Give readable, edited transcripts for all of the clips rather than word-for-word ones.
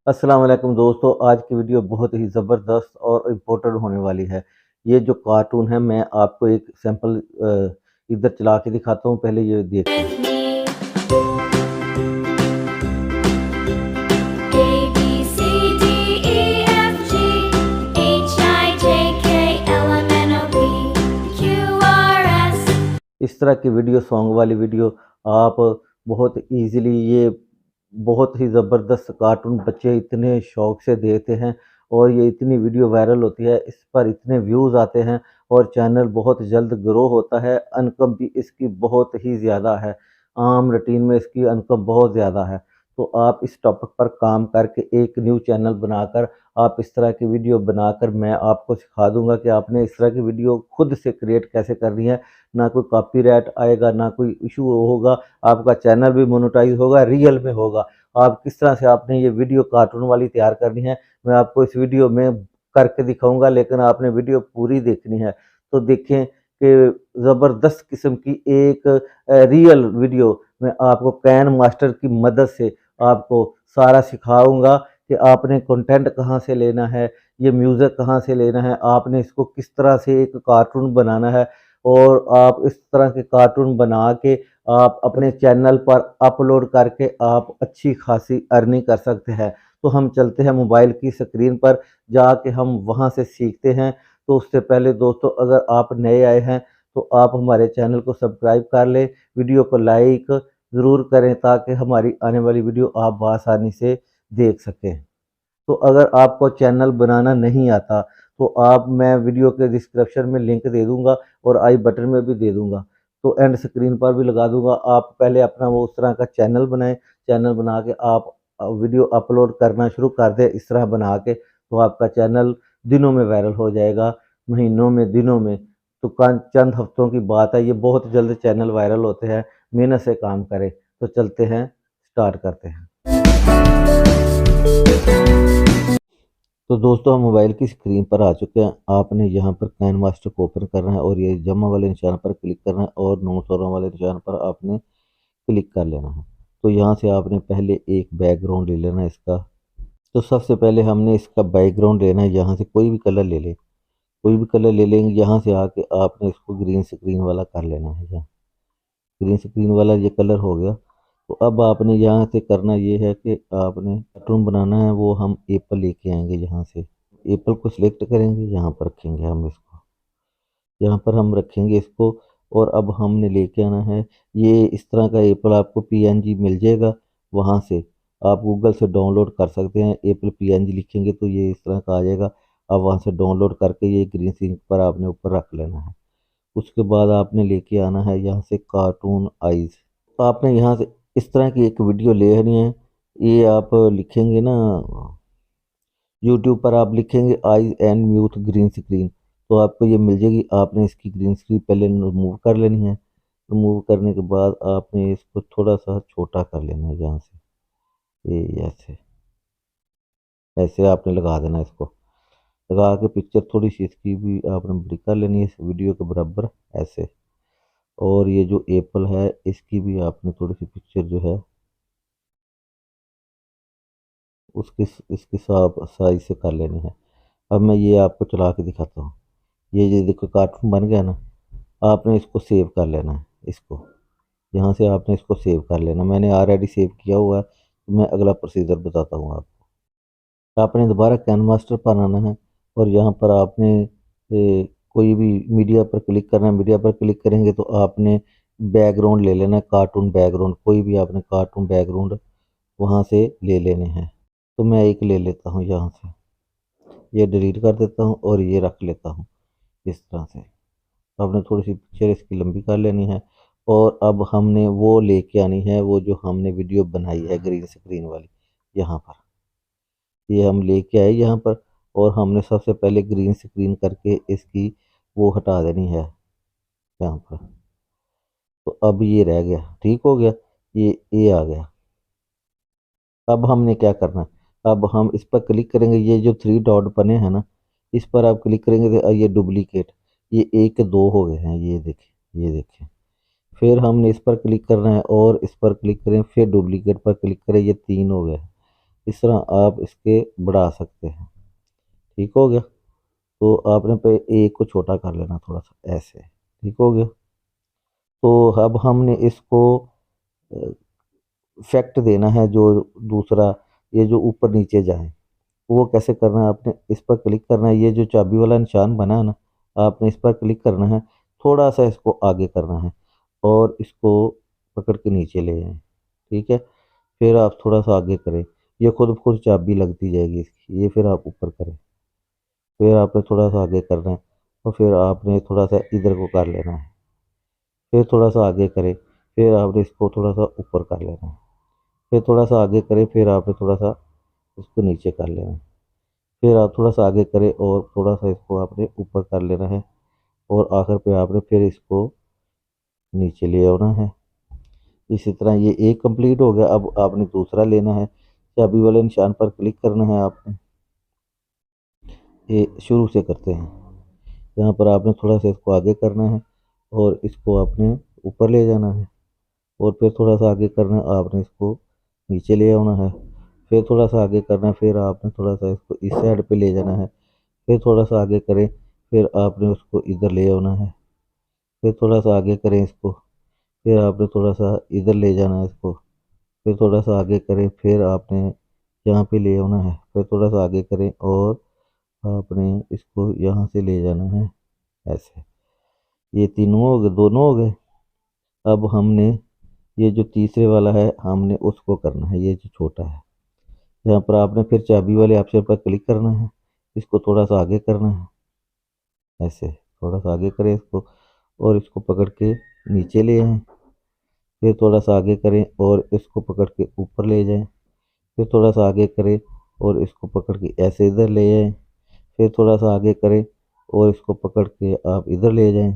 अस्सलाम वालेकुम दोस्तों, आज की वीडियो बहुत ही ज़बरदस्त और इम्पोर्टेंट होने वाली है। ये जो कार्टून है मैं आपको एक सैंपल इधर चला के दिखाता हूँ, पहले ये देखिए। इस तरह की वीडियो सॉन्ग वाली वीडियो आप बहुत ईज़िली ये बहुत ही ज़बरदस्त कार्टून बच्चे इतने शौक़ से देखते हैं और ये इतनी वीडियो वायरल होती है, इस पर इतने व्यूज़ आते हैं और चैनल बहुत जल्द ग्रो होता है। इनकम भी इसकी बहुत ही ज़्यादा है, आम रूटीन में इसकी इनकम बहुत ज़्यादा है। तो आप इस टॉपिक पर काम करके एक न्यू चैनल बनाकर आप इस तरह की वीडियो बनाकर मैं आपको सिखा दूँगा कि आपने इस तरह की वीडियो खुद से क्रिएट कैसे करनी है। ना कोई कॉपीराइट आएगा, ना कोई इशू होगा, आपका चैनल भी मोनेटाइज़ होगा, रियल में होगा। आप किस तरह से आपने ये वीडियो कार्टून वाली तैयार करनी है, मैं आपको इस वीडियो में करके दिखाऊँगा, लेकिन आपने वीडियो पूरी देखनी है। तो देखें कि ज़बरदस्त किस्म की एक रियल वीडियो मैं आपको कैन मास्टर की मदद से आपको सारा सिखाऊँगा कि आपने कंटेंट कहाँ से लेना है, ये म्यूज़िक कहाँ से लेना है, आपने इसको किस तरह से एक कार्टून बनाना है और आप इस तरह के कार्टून बना के आप अपने चैनल पर अपलोड करके आप अच्छी खासी अर्निंग कर सकते हैं। तो हम चलते हैं मोबाइल की स्क्रीन पर जाके हम वहाँ से सीखते हैं। तो उससे पहले दोस्तों अगर आप नए आए हैं तो आप हमारे चैनल को सब्सक्राइब कर लें, वीडियो को लाइक ज़रूर करें ताकि हमारी आने वाली वीडियो आप बआसानी से देख सकें। तो अगर आपको चैनल बनाना नहीं आता तो आप मैं वीडियो के डिस्क्रिप्शन में लिंक दे दूँगा और आई बटन में भी दे दूँगा। तो एंड स्क्रीन पर भी लगा दूँगा। आप पहले अपना वो उस तरह का चैनल बनाएँ, चैनल बना के आप वीडियो अपलोड करना शुरू कर दें इस तरह बना के, तो आपका चैनल दिनों में वायरल हो जाएगा, महीनों में, दिनों में। तो चंद हफ्तों की बात है, ये बहुत जल्द चैनल वायरल होते हैं, मेहनत से काम करें। तो चलते हैं, स्टार्ट करते हैं। तो दोस्तों हम मोबाइल की स्क्रीन पर आ चुके हैं। आपने यहाँ पर कैन मास्टर को ओपन करना है और ये जमा वाले निशान पर क्लिक करना है और नोट्स वाले निशान पर आपने क्लिक कर लेना है। तो यहाँ से आपने पहले एक बैकग्राउंड ले लेना है इसका। तो सबसे पहले हमने इसका बैकग्राउंड लेना है, यहाँ से कोई भी कलर ले लें, कोई भी कलर ले लेंगे। यहाँ से आके आपने इसको ग्रीन स्क्रीन वाला कर लेना है। यहाँ ग्रीन स्क्रीन वाला ये कलर हो गया। तो अब आपने यहाँ से करना ये है कि आपने कार्टून बनाना है, वो हम एप्पल लेके आएंगे। यहाँ से एप्पल को सिलेक्ट करेंगे, यहाँ पर रखेंगे हम इसको, यहाँ पर हम रखेंगे इसको। और अब हमने लेके आना है ये इस तरह का एप्पल, आपको पीएनजी मिल जाएगा, वहाँ से आप गूगल से डाउनलोड कर सकते हैं। एप्पल पीएनजी लिखेंगे तो ये इस तरह का आ जाएगा। अब वहाँ से डाउनलोड करके ये ग्रीन स्क्रीन पर आपने ऊपर रख लेना है। उसके बाद आपने लेके आना है यहाँ से कार्टून आइज़। तो आपने यहाँ से इस तरह की एक वीडियो ले आनी है। ये आप लिखेंगे ना, यूट्यूब पर आप लिखेंगे eyes and mute green screen, तो आपको ये मिल जाएगी। आपने इसकी ग्रीन स्क्रीन पहले रिमूव कर लेनी है। रिमूव करने के बाद आपने इसको थोड़ा सा छोटा कर लेना है। यहाँ से ये ऐसे ऐसे आपने लगा देना है। इसको लगा के पिक्चर थोड़ी सी इसकी भी आपने बड़ी कर लेनी है इस वीडियो के बराबर ऐसे। और ये जो एप्पल है इसकी भी आपने थोड़ी सी पिक्चर जो है उसकी इसके साइज से कर लेनी है। अब मैं ये आपको चला के दिखाता हूँ। ये देखो कार्टून बन गया ना। आपने इसको सेव कर लेना है। इसको यहाँ से आपने इसको सेव कर लेना। मैंने ऑलरेडी सेव किया हुआ है, तो मैं अगला प्रोसीजर बताता हूँ आपको। आपने दोबारा कैन मास्टर पर आना है और यहाँ पर आपने कोई भी मीडिया पर क्लिक करना है। मीडिया पर क्लिक करेंगे तो आपने बैकग्राउंड ले लेना है, कार्टून बैकग्राउंड, कोई भी आपने कार्टून बैकग्राउंड वहाँ से ले लेने हैं। तो मैं एक ले लेता हूँ, यहाँ से ये डिलीट कर देता हूँ और ये रख लेता हूँ इस तरह से। आपने थोड़ी सी पिक्चर इसकी लंबी कर लेनी है और अब हमने वो लेके आनी है, वो जो हमने वीडियो बनाई है ग्रीन स्क्रीन वाली। यहाँ पर ये हम लेके आए यहाँ पर, और हमने सबसे पहले ग्रीन स्क्रीन करके इसकी वो हटा देनी है यहाँ पर। तो अब ये रह गया, ठीक हो गया, ये आ गया। अब हमने क्या करना है, अब हम इस पर क्लिक करेंगे। ये जो थ्री डॉट बने हैं ना, इस पर आप क्लिक करेंगे तो ये डुप्लीकेट, ये एक दो हो गए हैं, ये देखें, ये देखें। फिर हमने इस पर क्लिक करना है और इस पर क्लिक करें, फिर डुप्लीकेट पर क्लिक करें, ये तीन हो गए। इस तरह आप इसके बढ़ा सकते हैं। ठीक हो गया। तो आपने पे एक को छोटा कर लेना थोड़ा सा ऐसे। ठीक हो गया। तो अब हमने इसको इफेक्ट देना है जो दूसरा, ये जो ऊपर नीचे जाए, वो कैसे करना है? आपने इस पर क्लिक करना है, ये जो चाबी वाला निशान बना है ना, आपने इस पर क्लिक करना है, थोड़ा सा इसको आगे करना है और इसको पकड़ के नीचे ले जाएं। ठीक है। फिर आप थोड़ा सा आगे करें, ये खुद खुद चाबी लगती जाएगी इसकी, ये फिर आप ऊपर करें। फिर आपने थोड़ा सा आगे करना है और फिर आपने थोड़ा सा इधर को कर लेना है। फिर थोड़ा सा आगे करें, फिर आपने इसको थोड़ा सा ऊपर कर लेना है। फिर थोड़ा सा आगे करें, फिर आपने थोड़ा सा इसको नीचे कर लेना है। फिर आप थोड़ा सा आगे करें और थोड़ा सा इसको आपने ऊपर कर लेना है और आखिर पे आपने फिर इसको नीचे ले आना है। इसी तरह ये एक कंप्लीट हो गया। अब आपने दूसरा लेना है, चाबी वाले निशान पर क्लिक करना है आपने। ये शुरू से करते हैं। यहाँ पर आपने थोड़ा सा इसको आगे करना है और इसको आपने ऊपर ले जाना है और फिर थोड़ा सा आगे करना है, आपने इसको नीचे ले आना है। फिर थोड़ा सा आगे करना है, फिर आपने थोड़ा सा इसको इस साइड पे ले जाना है। फिर थोड़ा सा आगे करें, फिर आपने उसको इधर ले आना है। फिर थोड़ा सा आगे करें इसको, फिर आपने थोड़ा सा इधर ले जाना है इसको। फिर थोड़ा सा आगे करें, फिर आपने यहाँ पे ले आना है। फिर थोड़ा सा आगे करें और आपने इसको यहाँ से ले जाना है ऐसे। ये तीनों हो गए, दोनों हो गए। अब हमने ये जो तीसरे वाला है हमने उसको करना है, ये जो छोटा है। यहाँ पर आपने फिर चाबी वाले ऑप्शन पर क्लिक करना है, इसको थोड़ा सा आगे करना है ऐसे। थोड़ा सा आगे करें इसको और इसको पकड़ के नीचे ले आएं। फिर थोड़ा सा आगे करें और इसको पकड़ के ऊपर ले जाएं। फिर थोड़ा सा आगे करें और इसको पकड़ के ऐसे इधर ले आएं। फिर थोड़ा सा आगे करें और इसको पकड़ के आप इधर ले जाएं।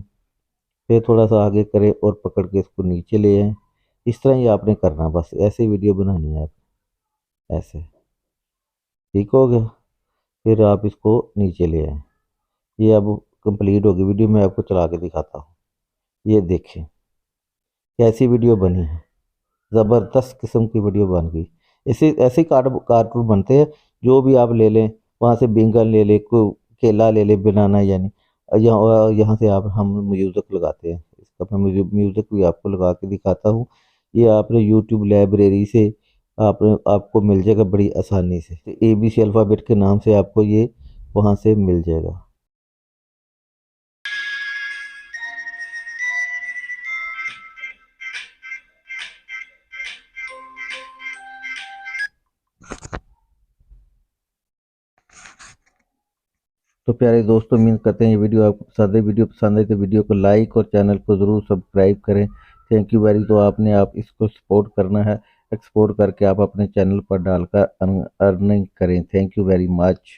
फिर थोड़ा सा आगे करें और पकड़ के इसको नीचे ले आएं। इस तरह ही आपने करना, बस ऐसे वीडियो बनानी है आप ऐसे। ठीक हो गया। फिर आप इसको नीचे ले आएं। ये अब कंप्लीट होगी वीडियो, मैं आपको चला के दिखाता हूँ। ये देखें कैसी वीडियो बनी है, ज़बरदस्त किस्म की वीडियो बन गई। ऐसे ऐसे कार्टून बनते हैं, जो भी आप ले लें, वहाँ से बैंगन ले लें, को केला ले लें, बनाना यानी, यहाँ से आप हम म्यूज़िक लगाते हैं। इसका मैं म्यूज़िक भी आपको लगा के दिखाता हूँ। ये आपने यूट्यूब लाइब्रेरी से आपको मिल जाएगा बड़ी आसानी से। ABC अल्फ़ाबेट के नाम से आपको ये वहाँ से मिल जाएगा। तो प्यारे दोस्तों, उम्मीद करते हैं ये वीडियो आपको पसंद है। वीडियो पसंद है तो वीडियो को लाइक और चैनल को ज़रूर सब्सक्राइब करें। Thank you very. तो आपने आप इसको सपोर्ट करना है, एक्सपोर्ट करके आप अपने चैनल पर डालकर अर्निंग करें। Thank you very much.